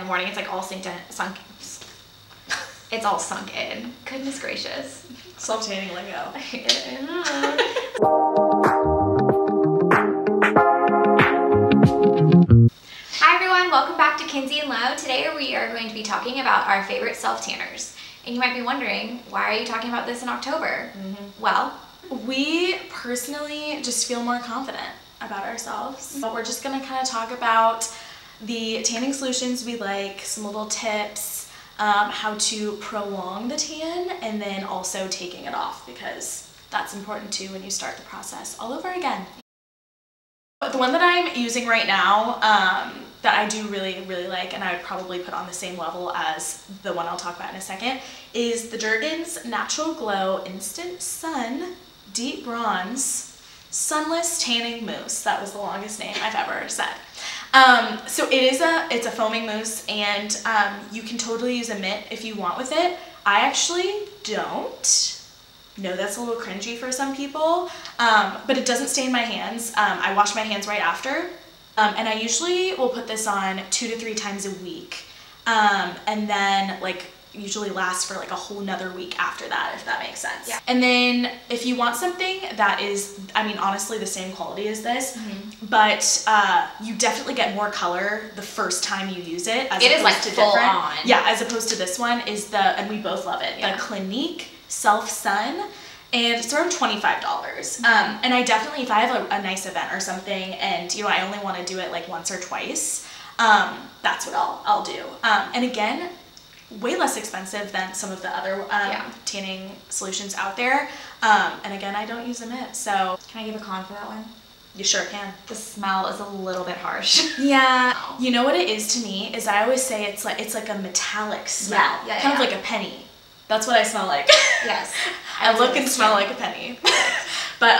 the morning, it's like all sunk. It's all sunk in. Goodness gracious. Self-tanning lingo. Hi everyone, welcome back to Kinsey and Lo. Today we are going to be talking about our favorite self-tanners. And you might be wondering, why are you talking about this in October? Well, we personally just feel more confident about ourselves. But we're just gonna kind of talk about the tanning solutions we like, some little tips, how to prolong the tan, and then also taking it off, because that's important too when you start the process all over again. The one that I'm using right now that I do really like, and I would probably put on the same level as the one I'll talk about in a second, is the Jergens Natural Glow Instant Sun Deep Bronze Sunless Tanning Mousse. That was the longest name I've ever said. So it's a foaming mousse, and you can totally use a mitt if you want with it. I actually don't. No, that's a little cringy for some people, but it doesn't stain my hands. I wash my hands right after, and I usually will put this on 2 to 3 times a week, and then usually lasts for like a whole nother week after that, if that makes sense. Yeah. And then if you want something that is, I mean, honestly the same quality as this, but you definitely get more color the first time you use it. It is like full on. Yeah, as opposed to this one is and we both love it, the Clinique Self Sun, and it's around $25. And I definitely, if I have a nice event or something, and I only want to do it like once or twice, that's what I'll do. And again, way less expensive than some of the other tanning solutions out there. And again, I don't use a mitt, so. Can I give a con for that one? You sure can. The smell is a little bit harsh. Yeah. You know what it is to me is I always say it's like a metallic smell. Yeah, kind of like a penny. That's what I smell like. Yes. I look and smell like a penny. But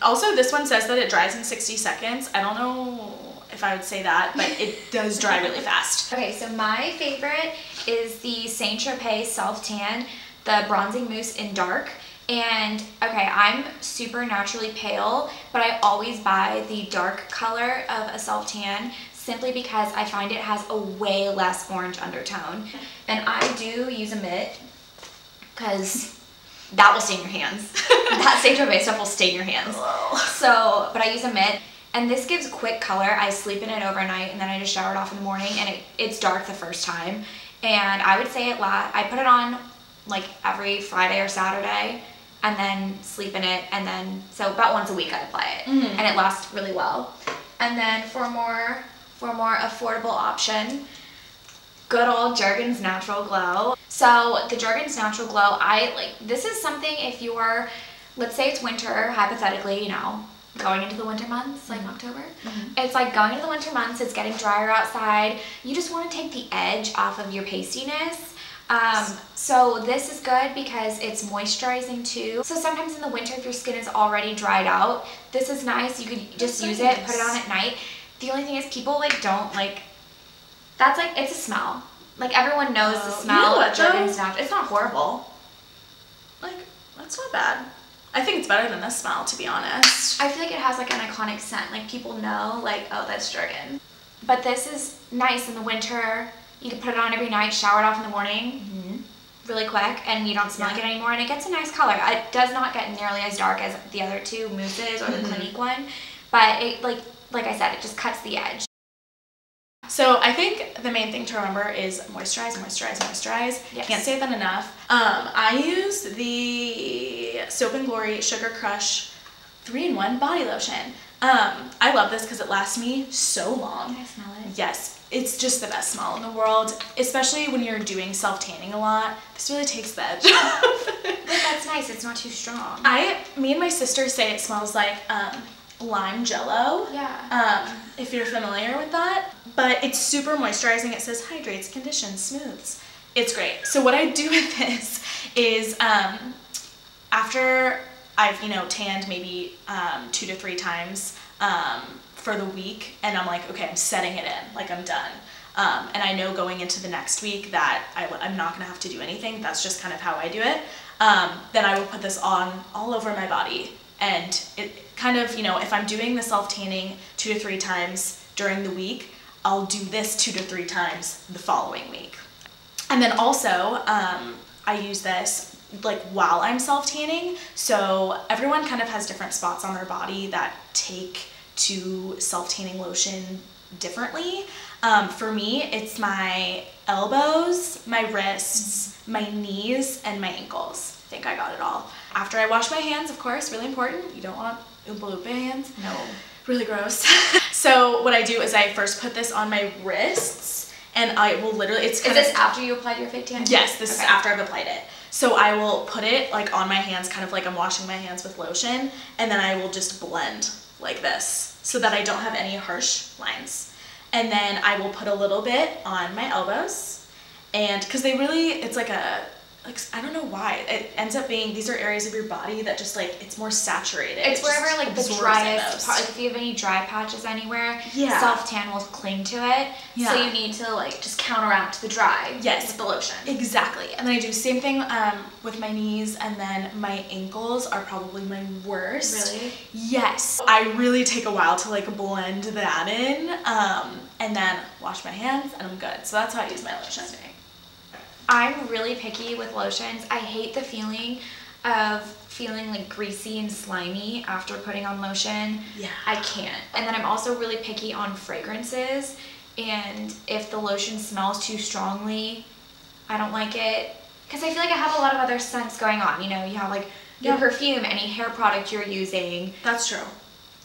also this one says that it dries in 60 seconds. I don't know if I would say that, but it does dry really fast. Okay, so my favorite is the Saint Tropez Self Tan, the Bronzing Mousse in Dark. And okay, I'm super naturally pale, but I always buy the dark color of a self tan simply because I find it has a way less orange undertone. And I do use a mitt because that will stain your hands. That Saint Tropez stuff will stain your hands. So, but I use a mitt. And this gives quick color. I sleep in it overnight, and then I just shower it off in the morning, and it's dark the first time. And I would say I put it on like every Friday or Saturday, and then sleep in it, and then, so about once a week I apply it, and it lasts really well. And then for a more affordable option, good old Jergens Natural Glow. So the Jergens Natural Glow, this is something if you're, let's say it's winter, hypothetically, going into the winter months, like October. It's like going into the winter months, it's getting drier outside. You just want to take the edge off of your pastiness. So this is good because it's moisturizing too. So sometimes in the winter, if your skin is already dried out, this is nice. You could just use it, put it on at night. The only thing is people don't it's a smell. Like everyone knows the smell of Jergens Natural. It's not horrible. That's not bad. I think it's better than this smell, to be honest. I feel like it has like an iconic scent. Like people know, oh, that's Jergens. But this is nice in the winter. You can put it on every night, shower it off in the morning, really quick, and you don't smell like it anymore. And it gets a nice color. It does not get nearly as dark as the other two mousses or the Clinique one, but it, like I said, it just cuts the edge. So I think the main thing to remember is moisturize, moisturize, moisturize. Yes. Can't say that enough. I use the Soap & Glory Sugar Crush 3-in-1 body lotion. I love this because it lasts me so long. Can I smell it? Yes, it's just the best smell in the world, especially when you're doing self-tanning a lot. This really takes the edge off. But that's nice, it's not too strong. Me and my sister say it smells like lime jello. Yeah. If you're familiar with that. But it's super moisturizing. It says hydrates, conditions, smooths. It's great. So what I do with this is after I've tanned maybe 2 to 3 times for the week, and I'm like, okay, I'm setting it in, like I'm done. And I know going into the next week that I'm not gonna have to do anything. That's just kind of how I do it. Then I will put this on all over my body, and it kind of, if I'm doing the self-tanning 2 to 3 times during the week, I'll do this 2 to 3 times the following week. And then also, I use this like while I'm self-tanning. So everyone kind of has different spots on their body that take to self-tanning lotion differently. For me, it's my elbows, my wrists, my knees, and my ankles. I think I got it all. After I wash my hands, of course, really important. You don't want Oompa Loompa hands. No. Really gross. So what I do is I first put this on my wrists, and I will literally, it's kind of... Is this after you applied your fake tan? Yes, this is after I've applied it. So I will put it like on my hands, kind of like I'm washing my hands with lotion, and then I will just blend like this so that I don't have any harsh lines. And then I will put a little bit on my elbows, and because they really, it's like a, like, I don't know why, it ends up being, these are areas of your body that just like, it's more saturated. It's wherever like the driest part, most. like if you have any dry patches anywhere, Yeah. self-tan will cling to it. Yeah. So you need to like just counteract the dry with the lotion. Exactly. And then I do the same thing with my knees, and then my ankles are probably my worst. Really? Yes. I really take a while to like blend that in, and then wash my hands and I'm good. So that's how I use my lotion. I'm really picky with lotions. I hate the feeling of feeling like greasy and slimy after putting on lotion. Yeah. I can't. And then I'm also really picky on fragrances, and if the lotion smells too strongly, I don't like it. Because I feel like I have a lot of other scents going on. You know, you have like your perfume, any hair product you're using. That's true.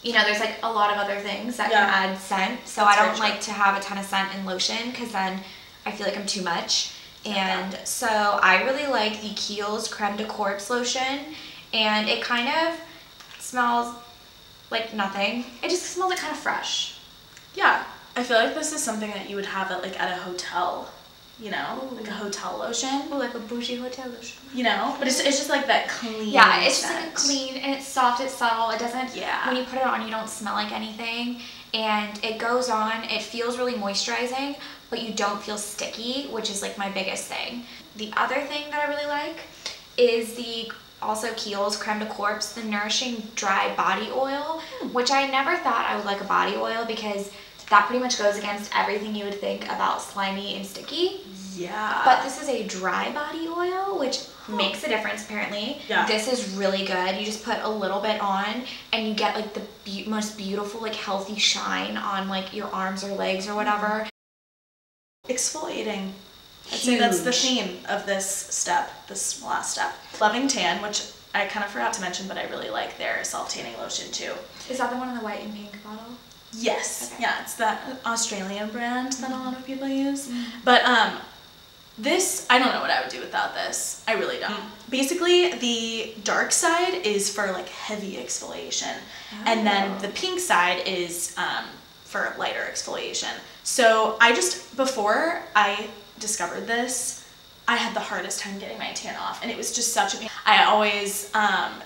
You know, there's like a lot of other things that can add scent. So That's I don't like to have a ton of scent in lotion, because then I feel like I'm too much. And so I really like the Kiehl's Creme de Corpse lotion, and it kind of smells like nothing. It just smells like kind of fresh. Yeah. I feel like this is something that you would have at like at a hotel, you know, like a hotel lotion. Oh, like a bougie hotel lotion. You know, but it's just like that clean. Yeah, it's just scent. like a clean, and it's soft, it's subtle. It doesn't, Yeah. when you put it on, you don't smell like anything. And it goes on, it feels really moisturizing, but you don't feel sticky, which is like my biggest thing. The other thing that I really like is the also Kiehl's Creme de Corpse, the Nourishing Dry Body Oil, which I never thought I would like a body oil, because that pretty much goes against everything you would think about slimy and sticky. Yeah. But this is a dry body oil, which makes a difference apparently. Yeah. This is really good. You just put a little bit on, and you get like the most beautiful, like healthy shine on like your arms or legs or whatever. Exfoliating. I'd say that's the theme of this step, this last step. Loving Tan, which I kind of forgot to mention, but I really like their self-tanning lotion too. Is that the one in the white and pink bottle? Yes. Okay. Yeah, it's that Australian brand that a lot of people use. But this, I don't know what I would do without this. I really don't. Basically, the dark side is for like heavy exfoliation, and then the pink side is for lighter exfoliation. So I just, before I discovered this, I had the hardest time getting my tan off, and it was just such a pain. I always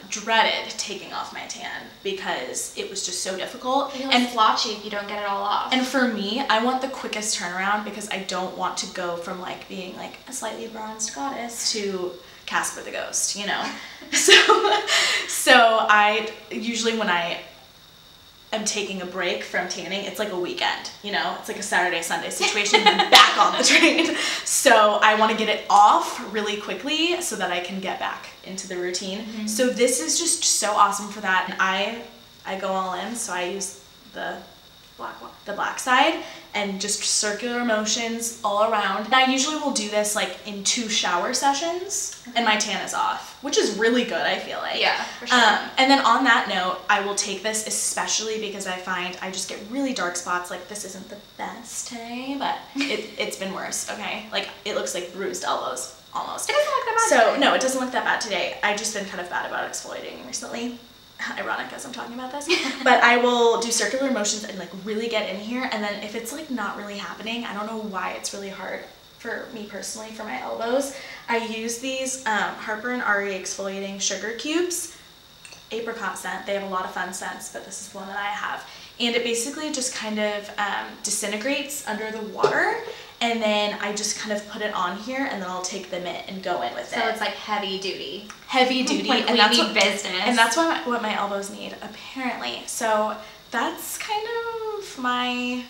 dreaded taking off my tan because it was just so difficult. And flotchy if you don't get it all off. And for me, I want the quickest turnaround, because I don't want to go from like being like a slightly bronzed goddess to Casper the Ghost, you know? So I usually, when I am taking a break from tanning, it's like a weekend, you know? It's like a Saturday, Sunday situation, and then back on the train. So I want to get it off really quickly so that I can get back into the routine. So this is just so awesome for that. And I go all in, so I use the black side and just circular motions all around. And I usually will do this like in 2 shower sessions, and my tan is off, which is really good, I feel like. Yeah, for sure. And then on that note, I will take this especially because I find I just get really dark spots. Like, this isn't the best today, but it's been worse, okay? Like, it looks like bruised elbows, almost. It doesn't look that bad today. No, it doesn't look that bad today. I've just been kind of bad about exfoliating recently. Ironic as I'm talking about this. But I will do circular motions and like really get in here, and then if it's like not really happening, I don't know why it's really hard for me personally for my elbows, I use these Harper & Ari exfoliating sugar cubes, apricot scent. They have a lot of fun scents, but this is the one that I have. And it basically just kind of disintegrates under the water, and then I just kind of put it on here, and then I'll take the mitt and go in with it. So it's like heavy duty. Heavy duty. Like, and we that's need business. And that's what my elbows need, apparently. So that's kind of my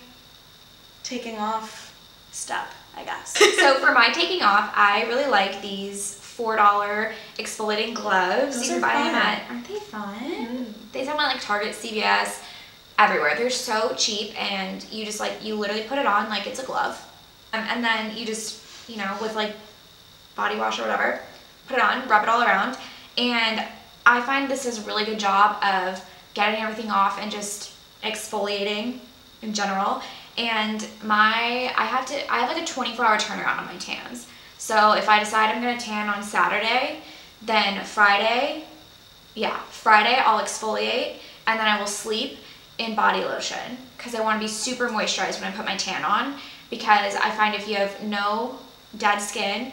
taking off step, I guess. So for my taking off, I really like these $4 exfoliating gloves. Those you can are buy them fun. at, aren't they fun? They sell them at like Target, CVS, everywhere. They're so cheap, and you just like, you literally put it on like it's a glove. And then you just, you know, with like body wash or whatever, put it on, rub it all around. And I find this does a really good job of getting everything off and just exfoliating in general. And I have like a 24-hour turnaround on my tans. So if I decide I'm gonna tan on Saturday, then Friday I'll exfoliate, and then I will sleep in body lotion because I want to be super moisturized when I put my tan on, because I find if you have no dead skin,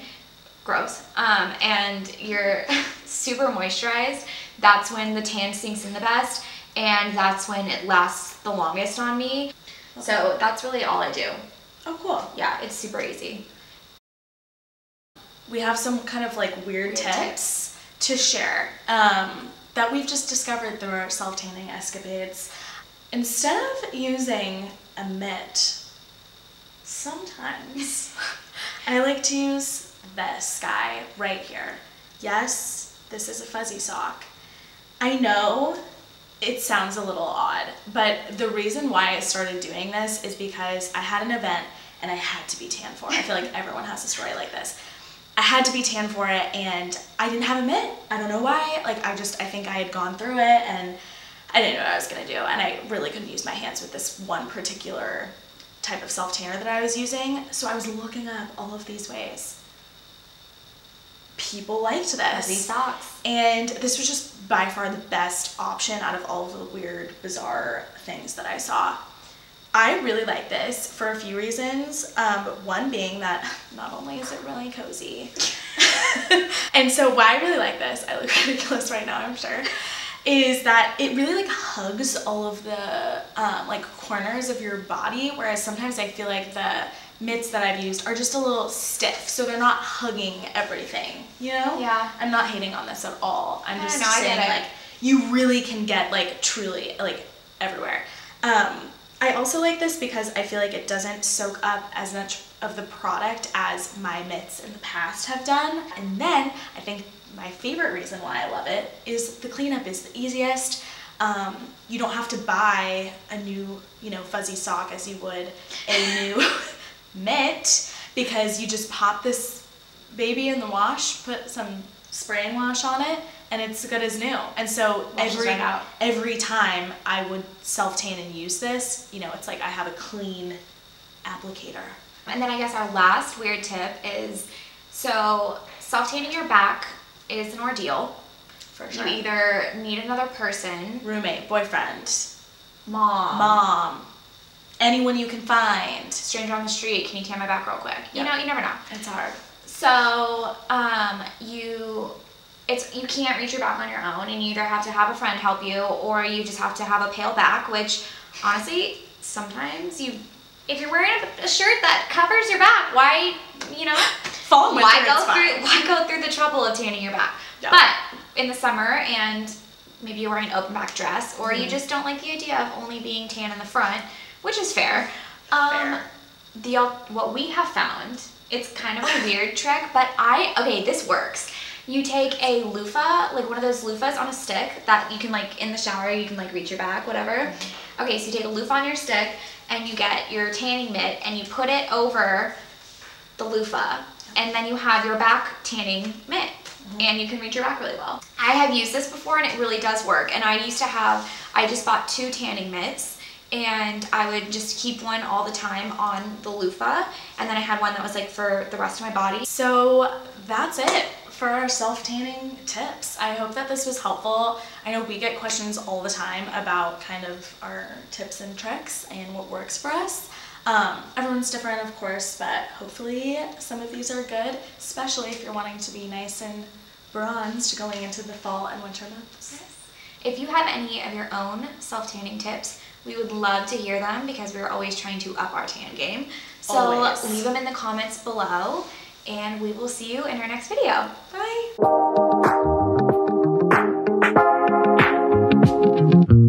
gross, and you're super moisturized, that's when the tan sinks in the best, and that's when it lasts the longest on me. Okay. So that's really all I do. Oh, cool. Yeah, it's super easy. We have some kind of like weird tips to share that we've just discovered through our self-tanning escapades. Instead of using a mitt, sometimes I like to use this guy right here. Yes, this is a fuzzy sock. I know it sounds a little odd, but the reason why I started doing this is because I had an event and I had to be tan for it. I feel like everyone has a story like this. I had to be tan for it, and I didn't have a mitt. I don't know why. Like, I think I had gone through it and I didn't know what I was gonna do, and I really couldn't use my hands with this one particular type of self-tanner that I was using. So I was looking up all of these ways. People liked this. Fuzzy socks. And this was just by far the best option out of all of the weird, bizarre things that I saw. I really like this for a few reasons. One being that not only is it really cozy, and so why I really like this, I look ridiculous right now, I'm sure, is that it really like hugs all of the like corners of your body, whereas sometimes I feel like the mitts that I've used are just a little stiff, so they're not hugging everything, you know? Yeah. I'm not hating on this at all. I'm just I saying get it. like you really can get like truly like everywhere. I also like this because I feel like it doesn't soak up as much of the product as my mitts in the past have done. And then I think my favorite reason why I love it is the cleanup is the easiest. You don't have to buy a new, you know, fuzzy sock as you would a new mitt, because you just pop this baby in the wash, put some spray and wash on it, and it's good as new. And so every time I would self-tan and use this, you know, it's like I have a clean applicator. And then I guess our last weird tip is, so self-tanning your back is an ordeal. For sure. You either need another person, Roommate, boyfriend, mom, anyone you can find. stranger on the street, can you tan my back real quick? You know, you never know. It's hard. So you can't reach your back on your own, and you either have to have a friend help you, or you just have to have a pale back, which honestly, sometimes if you're wearing a shirt that covers your back, why, you know, Fall and winter, why go through the trouble of tanning your back? Yep. But in the summer, and maybe you're wearing an open back dress, or you just don't like the idea of only being tan in the front, which is fair. What we have found, it's kind of a weird trick, but this works. You take a loofah, like one of those loofahs on a stick that you can, like, in the shower, you can, like, reach your back, whatever. Okay, so you take a loofah on your stick, and you get your tanning mitt, and you put it over the loofah, and then you have your back tanning mitt, and you can reach your back really well. I have used this before, and it really does work. And I just bought 2 tanning mitts, and I would just keep one all the time on the loofah, and then I had one that was like for the rest of my body. So that's it for our self-tanning tips. I hope that this was helpful. I know we get questions all the time about kind of our tips and tricks and what works for us. Everyone's different, of course, but hopefully some of these are good, especially if you're wanting to be nice and bronzed going into the fall and winter months. Yes. If you have any of your own self-tanning tips, we would love to hear them, because we're always trying to up our tan game. So leave them in the comments below, and we will see you in our next video. Bye!